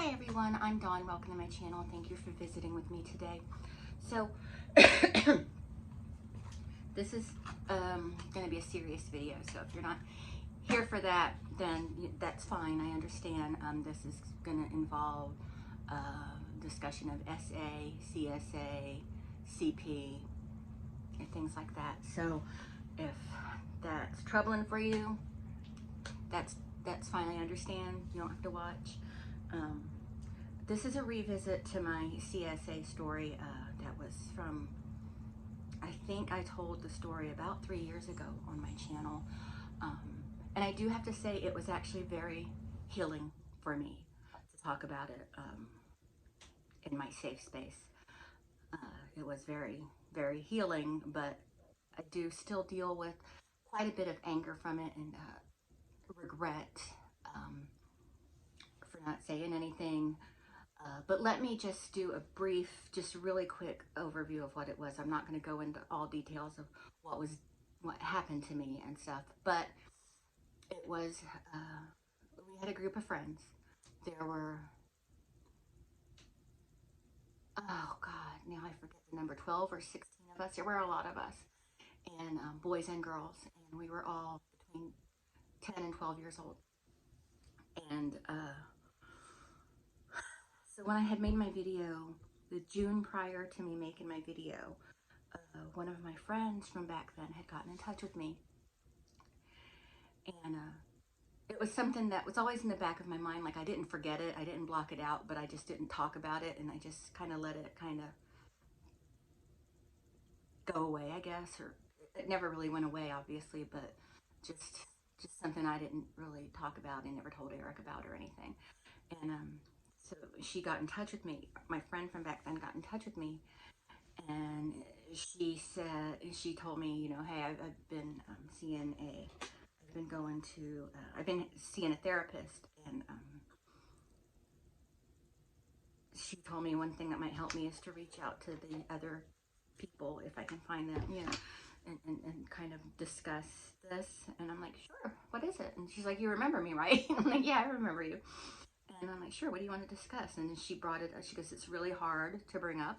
Hi everyone, I'm Dawn. Welcome to my channel. Thank you for visiting with me today. So this is going to be a serious video, so if you're not here for that, then that's fine. I understand. This is going to involve discussion of SA, CSA, CP, and things like that. So if that's troubling for you, that's fine. I understand. You don't have to watch. This is a revisit to my CSA story that was from, I think I told the story about 3 years ago on my channel. And I do have to say it was actually very healing for me to talk about it in my safe space. It was very, very healing, but I do still deal with quite a bit of anger from it and regret for not saying anything. But let me just do a brief, just really quick overview of what it was. I'm not going to go into all details of what happened to me and stuff, but it was, we had a group of friends. There were, oh God, now I forget the number, 12 or 16 of us. There were a lot of us, and boys and girls, and we were all between 10 and 12 years old. And so when I had made my video, the June prior to me making my video, one of my friends from back then had gotten in touch with me. And it was something that was always in the back of my mind. Like, I didn't forget it. I didn't block it out, but I just didn't talk about it. And I just kind of let it kind of go away, I guess. Or it never really went away, obviously, but just something I didn't really talk about and never told Eric about or anything. And so she got in touch with me. My friend from back then got in touch with me, and she told me, you know, hey, I've been seeing a therapist, and she told me one thing that might help me is to reach out to the other people if I can find them, you know, and kind of discuss this. And I'm like, sure, what is it? And she's like, you remember me, right? And I'm like, yeah, I remember you. And I'm like, sure, what do you want to discuss? And then she brought it, she goes, it's really hard to bring up.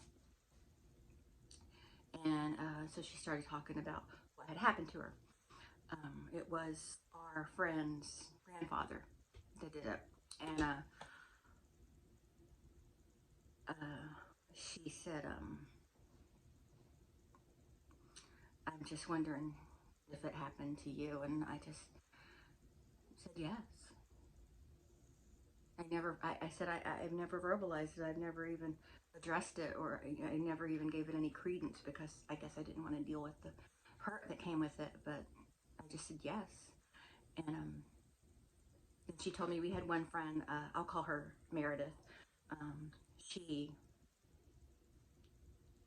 And so she started talking about what had happened to her. It was our friend's grandfather that did it. And she said, I'm just wondering if it happened to you. And I just said yes. I said I've never verbalized it. I've never even addressed it, or I never even gave it any credence, because I guess I didn't want to deal with the hurt that came with it. But I just said yes. And she told me, we had one friend, I'll call her Meredith. She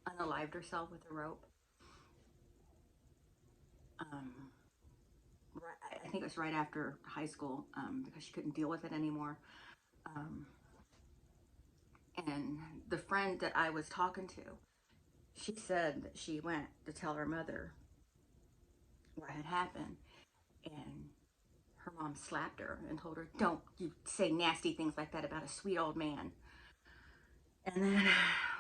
unalived herself with a rope. I think it was right after high school, because she couldn't deal with it anymore. And the friend that I was talking to, she said that she went to tell her mother what had happened, and her mom slapped her and told her, don't you say nasty things like that about a sweet old man. And then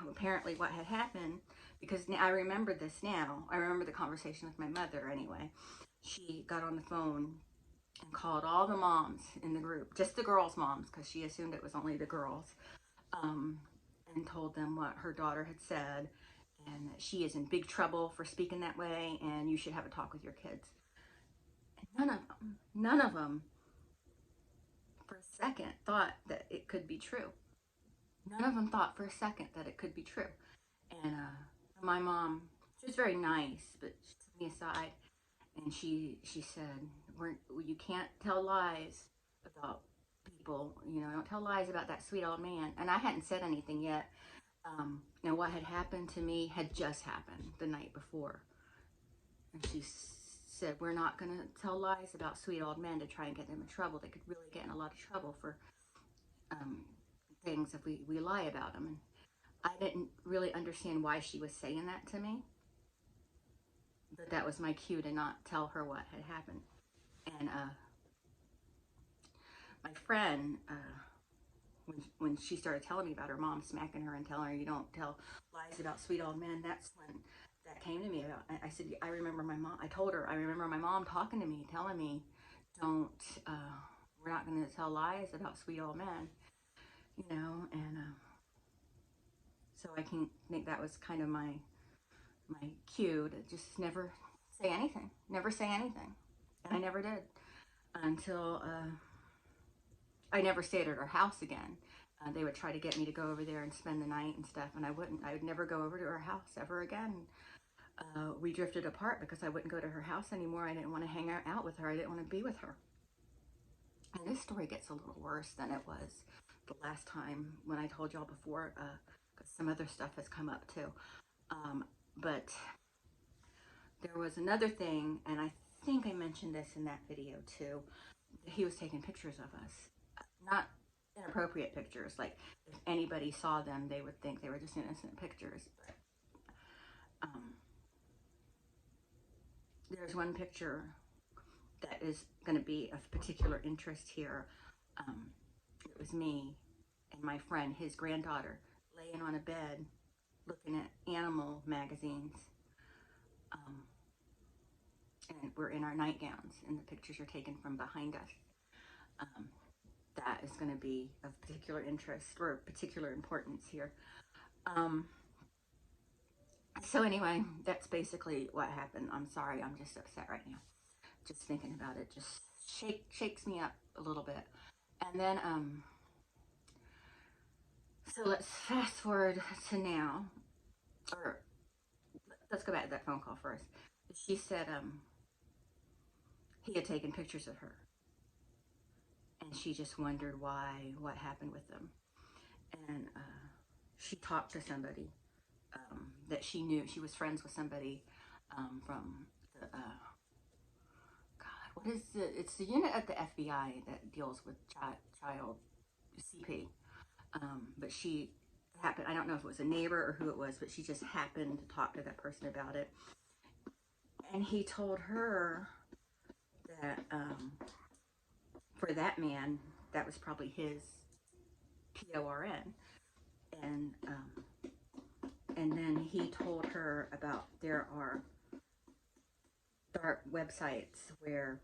apparently what had happened, because I remember this now, I remember the conversation with my mother anyway. She got on the phone and called all the moms in the group, just the girls' moms, because she assumed it was only the girls, and told them what her daughter had said, and that she is in big trouble for speaking that way, and you should have a talk with your kids. And none of them for a second thought that it could be true. None of them thought for a second that it could be true. And my mom, she was very nice, but she took me aside and she said, you can't tell lies about people, you know, don't tell lies about that sweet old man. And I hadn't said anything yet. Now what had happened to me had just happened the night before. And she said, we're not going to tell lies about sweet old men to try and get them in trouble. They could really get in a lot of trouble for things if we lie about them. And I didn't really understand why she was saying that to me, but that was my cue to not tell her what had happened. And my friend when she started telling me about her mom smacking her and telling her, you don't tell lies about sweet old men, that's when that came to me. I said, I remember my mom, I told her, I remember my mom talking to me, telling me, don't, we're not going to tell lies about sweet old men, you know, and so I can think that was kind of my cue to just never say anything, never say anything. And I never did until I never stayed at her house again. They would try to get me to go over there and spend the night and stuff, and I wouldn't. I would never go over to her house ever again. We drifted apart because I wouldn't go to her house anymore. I didn't want to hang out with her. I didn't want to be with her. And this story gets a little worse than it was the last time when I told y'all before, because some other stuff has come up too. But there was another thing, and I think I mentioned this in that video too. He was taking pictures of us, not inappropriate pictures. Like if anybody saw them, they would think they were just innocent pictures. But there's one picture that is going to be of particular interest here. It was me and my friend, his granddaughter, laying on a bed looking at animal magazines. And we're in our nightgowns, and the pictures are taken from behind us. That is going to be of particular interest or particular importance here. So anyway, that's basically what happened. I'm sorry, I'm just upset right now. Just thinking about it just shakes me up a little bit. And then, so let's fast forward to now, or let's go back to that phone call first. She said he had taken pictures of her, and she just wondered why, what happened with them. And she talked to somebody that she knew. She was friends with somebody from the, God, what is it's the unit at the FBI that deals with child CP. But she happened, I don't know if it was a neighbor or who it was, but she just happened to talk to that person about it. And he told her that for that man, that was probably his PORN. And then he told her about there are dark websites where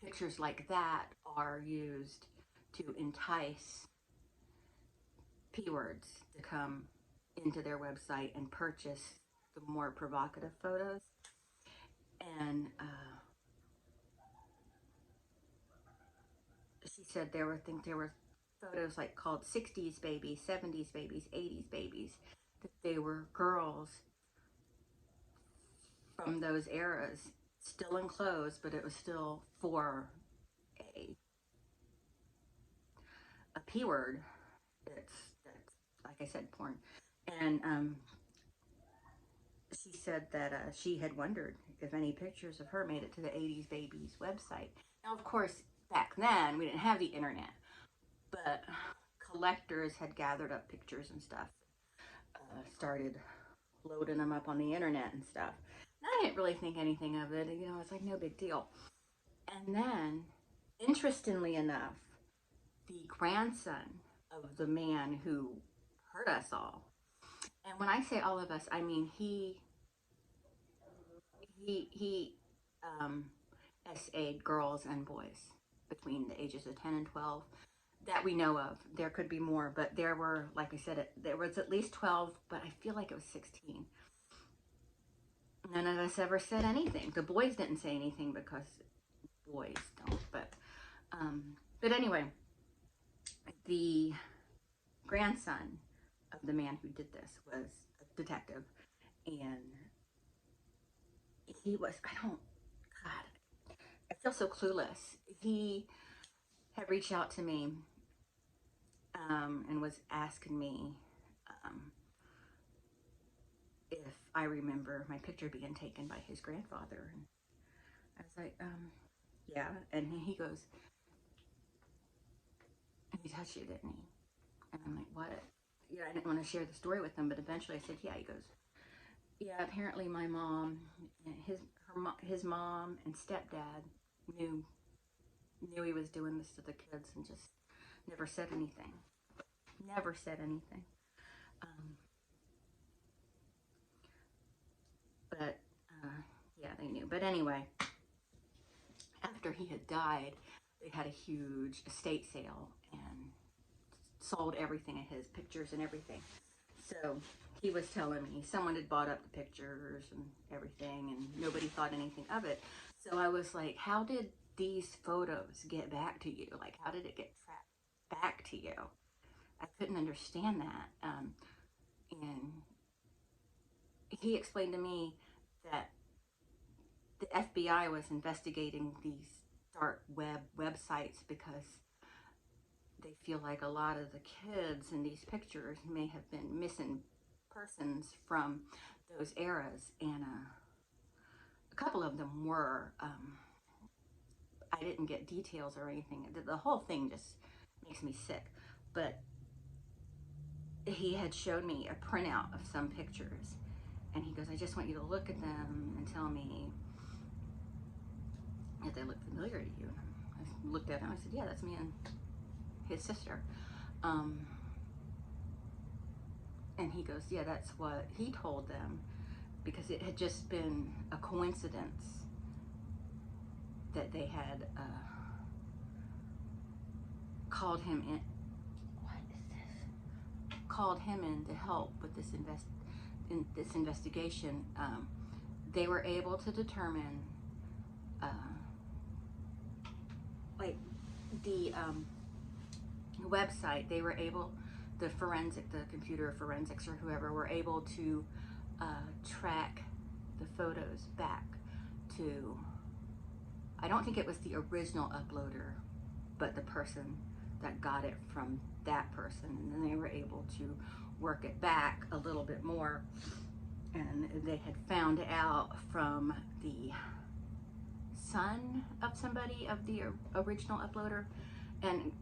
pictures like that are used to entice P-words to come into their website and purchase the more provocative photos. And she said there were photos like called 60s babies, 70s babies, 80s babies, that they were girls from those eras, still in clothes, but it was still for a P word. That's like I said, porn. And she said that she had wondered if any pictures of her made it to the 80s babies website. Now, of course, back then we didn't have the internet, but collectors had gathered up pictures and stuff, started loading them up on the internet and stuff. And I didn't really think anything of it. You know, it's like no big deal. And then, interestingly enough, the grandson of the man who hurt us all, and when I say all of us, I mean he SA'd girls and boys between the ages of 10 and 12 that we know of. There could be more, but there were, like I said, there was at least 12, but I feel like it was 16. None of us ever said anything. The boys didn't say anything because boys don't, but anyway, the grandson of the man who did this was a detective, and he was, God, I feel so clueless. He had reached out to me and was asking me if I remember my picture being taken by his grandfather. And I was like, yeah. And he goes, he touched you, didn't he? And I'm like, what? Yeah, I didn't want to share the story with him, but eventually I said, yeah. He goes, yeah, apparently my mom, his mom and stepdad knew he was doing this to the kids, and just Never said anything. Never said anything. Um, but yeah, they knew. But anyway, after he had died, they had a huge estate sale and sold everything of his pictures and everything. So he was telling me someone had bought up the pictures and everything, and nobody thought anything of it. So I was like, how did these photos get back to you? Like, how did it get tracked back to you? I couldn't understand that. And he explained to me that the FBI was investigating these dark web websites because they feel like a lot of the kids in these pictures may have been missing persons from those eras, and a couple of them were. I didn't get details or anything. The whole thing just makes me sick. But he had showed me a printout of some pictures, and he goes, I just want you to look at them and tell me if they look familiar to you. And I looked at him, I said, yeah, that's me and his sister. And he goes, yeah, that's what he told them, because it had just been a coincidence that they had called him in. What is this? Called him in to help with this investigation. They were able to determine, like the website. They were able, the computer forensics or whoever were able to track the photos back to, I don't think it was the original uploader, but the person that got it from that person. And then they were able to work it back a little bit more. And they had found out from the son of somebody of the original uploader. And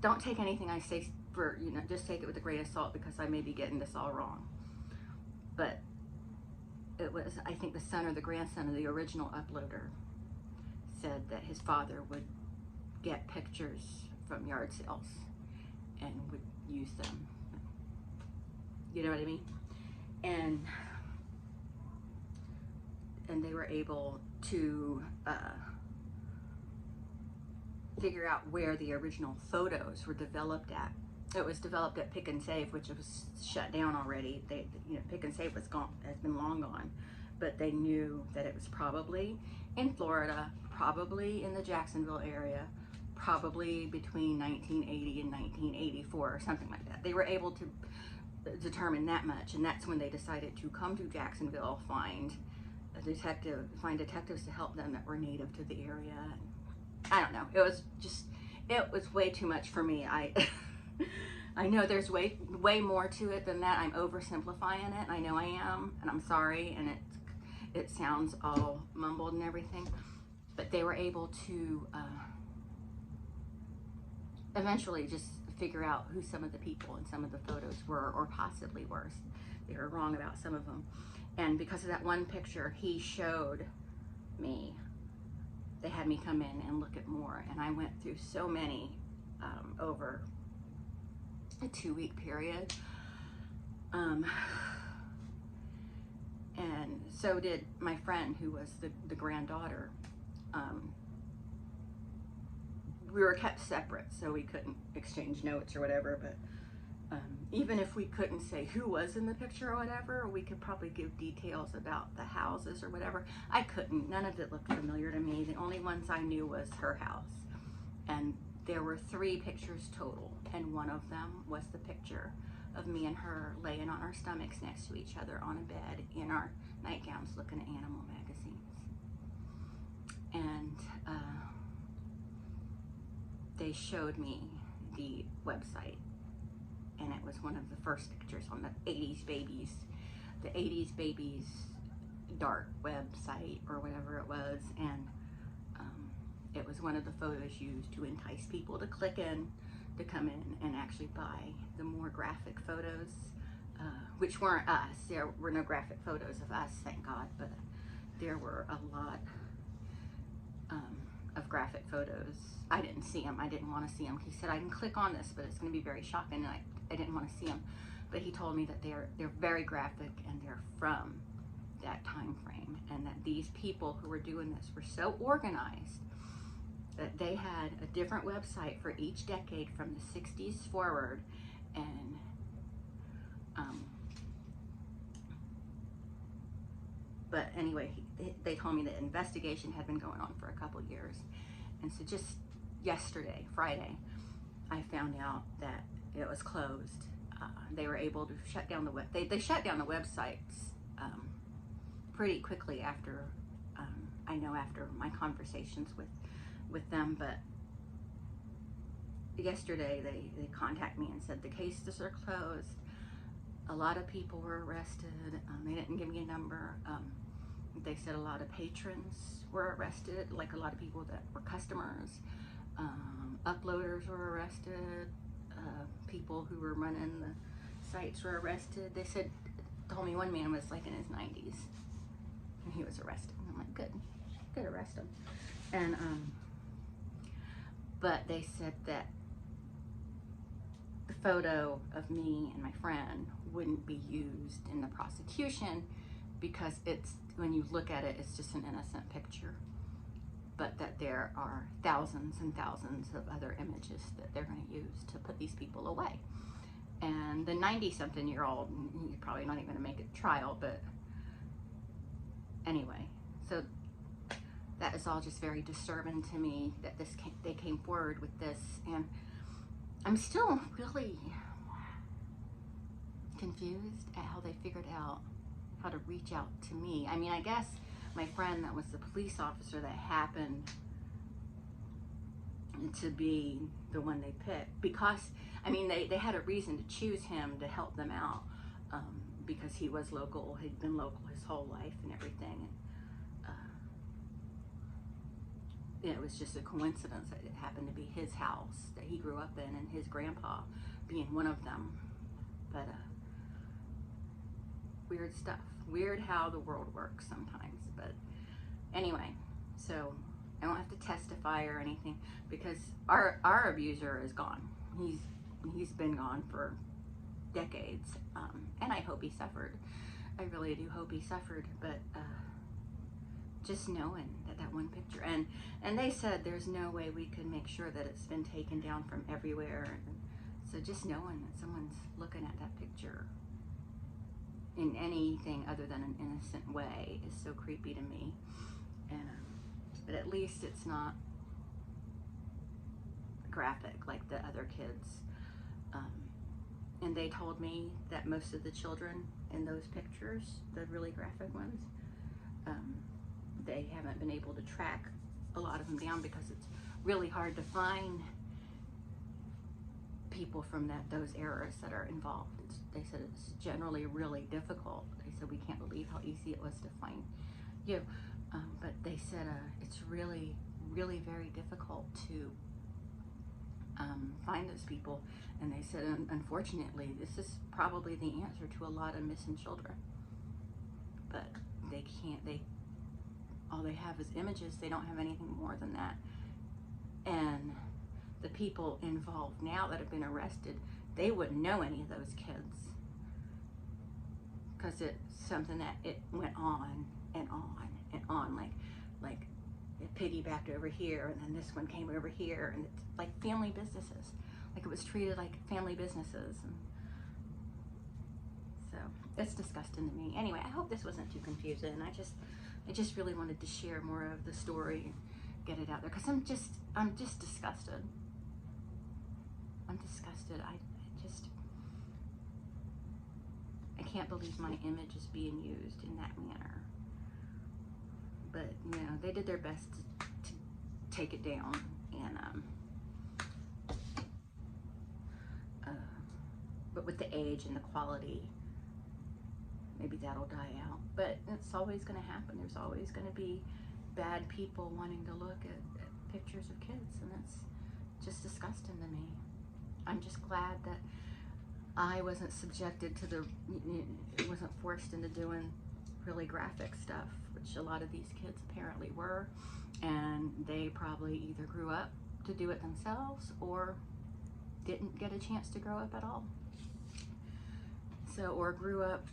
don't take anything I say for, just take it with a grain of salt, because I may be getting this all wrong. But it was, I think, the son or the grandson of the original uploader said that his father would get pictures from yard sales and would use them. You know what I mean? And they were able to figure out where the original photos were developed at. It was developed at Pick and Save, which was shut down already. Pick and Save was gone, has been long gone, but they knew that it was probably in Florida, probably in the Jacksonville area, probably between 1980 and 1984 or something like that. They were able to determine that much, and that's when they decided to come to Jacksonville, find detectives to help them that were native to the area. I don't know. It was way too much for me. I know there's way more to it than that. I'm oversimplifying it. I know I am, and I'm sorry. And it sounds all mumbled and everything. But they were able to eventually just figure out who some of the people in some of the photos were, or possibly worse. They were wrong about some of them. And because of that one picture he showed me, they had me come in and look at more. And I went through so many over a 2-week period. And so did my friend, who was the granddaughter. We were kept separate, so we couldn't exchange notes or whatever, but even if we couldn't say who was in the picture or whatever, we could probably give details about the houses or whatever. I couldn't. None of it looked familiar to me. The only ones I knew was her house. And there were 3 pictures total, and one of them was the picture of me and her laying on our stomachs next to each other on a bed in our nightgowns looking at animal magazines. And they showed me the website, and it was one of the first pictures on the 80s Babies dark website or whatever it was. And it was one of the photos used to entice people to click in, to come in and actually buy the more graphic photos, which weren't us. There were no graphic photos of us, thank God, but there were a lot of graphic photos. I didn't see them. I didn't want to see them. He said, I can click on this, but it's going to be very shocking, and I didn't want to see them. But he told me that they're very graphic, and they're from that time frame, and that these people who were doing this were so organized that they had a different website for each decade from the 60s forward. And but anyway, they told me that investigation had been going on for a couple years. And so just yesterday, Friday, I found out that it was closed. They were able to shut down they shut down the websites pretty quickly after, I know after my conversations with them, but yesterday they contacted me and said the cases are closed. A lot of people were arrested. They didn't give me a number. They said a lot of patrons were arrested, like a lot of people that were customers. Uploaders were arrested. People who were running the sites were arrested. They told me one man was like in his 90s and he was arrested. And I'm like, good, arrest him. And but they said that the photo of me and my friend wouldn't be used in the prosecution because when you look at it, it's just an innocent picture, but that there are thousands and thousands of other images that they're going to use to put these people away. And the 90-something-year-old, you're probably not even going to make it trial, but anyway, so that is all just very disturbing to me that they came forward with this, and I'm still really confused at how they figured out how to reach out to me. I mean, I guess my friend that was the police officer that happened to be the one they picked, because, I mean, they had a reason to choose him to help them out, because he was local, he'd been local his whole life and everything. And it was just a coincidence that it happened to be his house that he grew up in, and his grandpa being one of them. But weird stuff. Weird how the world works sometimes. But anyway, so I don't have to testify or anything because our abuser is gone. He's been gone for decades, and I hope he suffered. I really do hope he suffered. But just knowing that one picture, and they said there's no way we could make sure that it's been taken down from everywhere. And so just knowing that someone's looking at that picture in anything other than an innocent way is so creepy to me. And but at least it's not graphic like the other kids. And they told me that most of the children in those pictures, the really graphic ones, they haven't been able to track a lot of them down because it's really hard to find people from those eras that are involved. They said it's generally really difficult. They said we can't believe how easy it was to find you. But they said it's really, really very difficult to find those people. And they said, unfortunately, this is probably the answer to a lot of missing children. But they can't, all they have is images. They don't have anything more than that. And the people involved now that have been arrested, they wouldn't know any of those kids because it's something that it went on and on and on, like it piggybacked over here, and then this one came over here, and it's like family businesses, like it was treated like family businesses. And so it's disgusting to me. Anyway, I hope this wasn't too confusing. I just really wanted to share more of the story and get it out there because I'm just disgusted. I'm disgusted. I can't believe my image is being used in that manner. But you know, they did their best to take it down, and but with the age and the quality, maybe that'll die out. But it's always going to happen. There's always going to be bad people wanting to look at pictures of kids, and it's just disgusting to me. I'm just glad that I wasn't subjected to wasn't forced into doing really graphic stuff with which a lot of these kids apparently were, and they probably either grew up to do it themselves or didn't get a chance to grow up at all. So, or grew up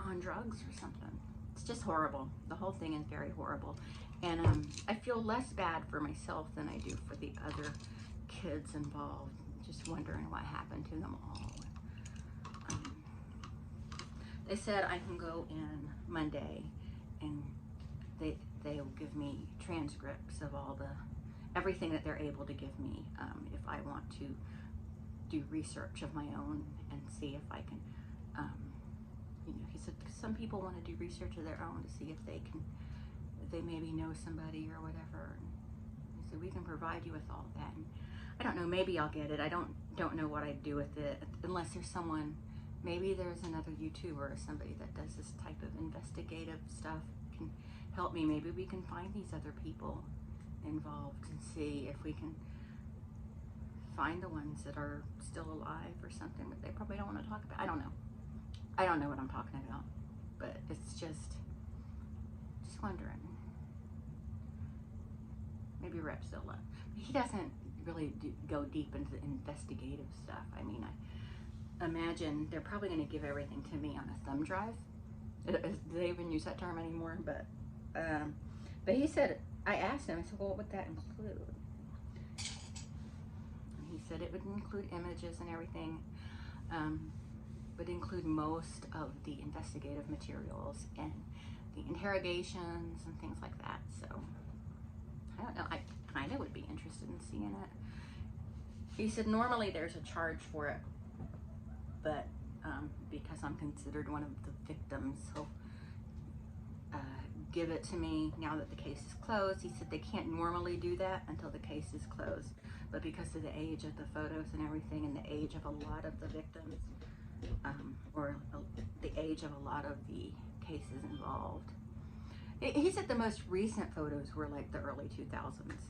on drugs or something. It's just horrible. The whole thing is very horrible. And I feel less bad for myself than I do for the other kids involved. Just wondering what happened to them all. They said I can go in Monday and they'll give me transcripts of everything that they're able to give me if I want to do research of my own and see if I can, he said some people want to do research of their own to see if they maybe know somebody or whatever. And he said we can provide you with all that. And I don't know, maybe I'll get it. I don't know what I'd do with it unless there's someone, maybe there's another YouTuber or somebody that does this type of investigative stuff can help me. Maybe we can find these other people involved and see if we can find the ones that are still alive or something, but they probably don't want to talk about. I don't know. I don't know what I'm talking about, but it's just wondering. Maybe Rep's still up. He doesn't really go deep into the investigative stuff. I mean, I imagine they're probably going to give everything to me on a thumb drive. Do they even use that term anymore? But he said, I asked him, I said, well, what would that include? And he said it would include images and everything, would include most of the investigative materials and the interrogations and things like that. So I don't know, I kind of would be interested in seeing it. He said normally there's a charge for it, but because I'm considered one of the victims, he'll give it to me now that the case is closed. He said they can't normally do that until the case is closed, but because of the age of the photos and everything and the age of a lot of the victims, or the age of a lot of the cases involved. He said the most recent photos were like the early 2000s,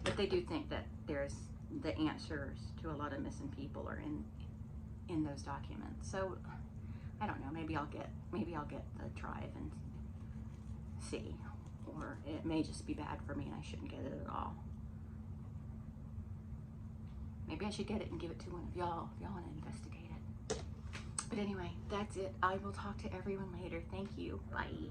but they do think that there's the answers to a lot of missing people are in those documents. So I don't know, maybe I'll get the drive and see, or it may just be bad for me and I shouldn't get it at all. Maybe I should get it and give it to one of y'all if y'all want to investigate it. But anyway, that's it. I will talk to everyone later. Thank you. Bye.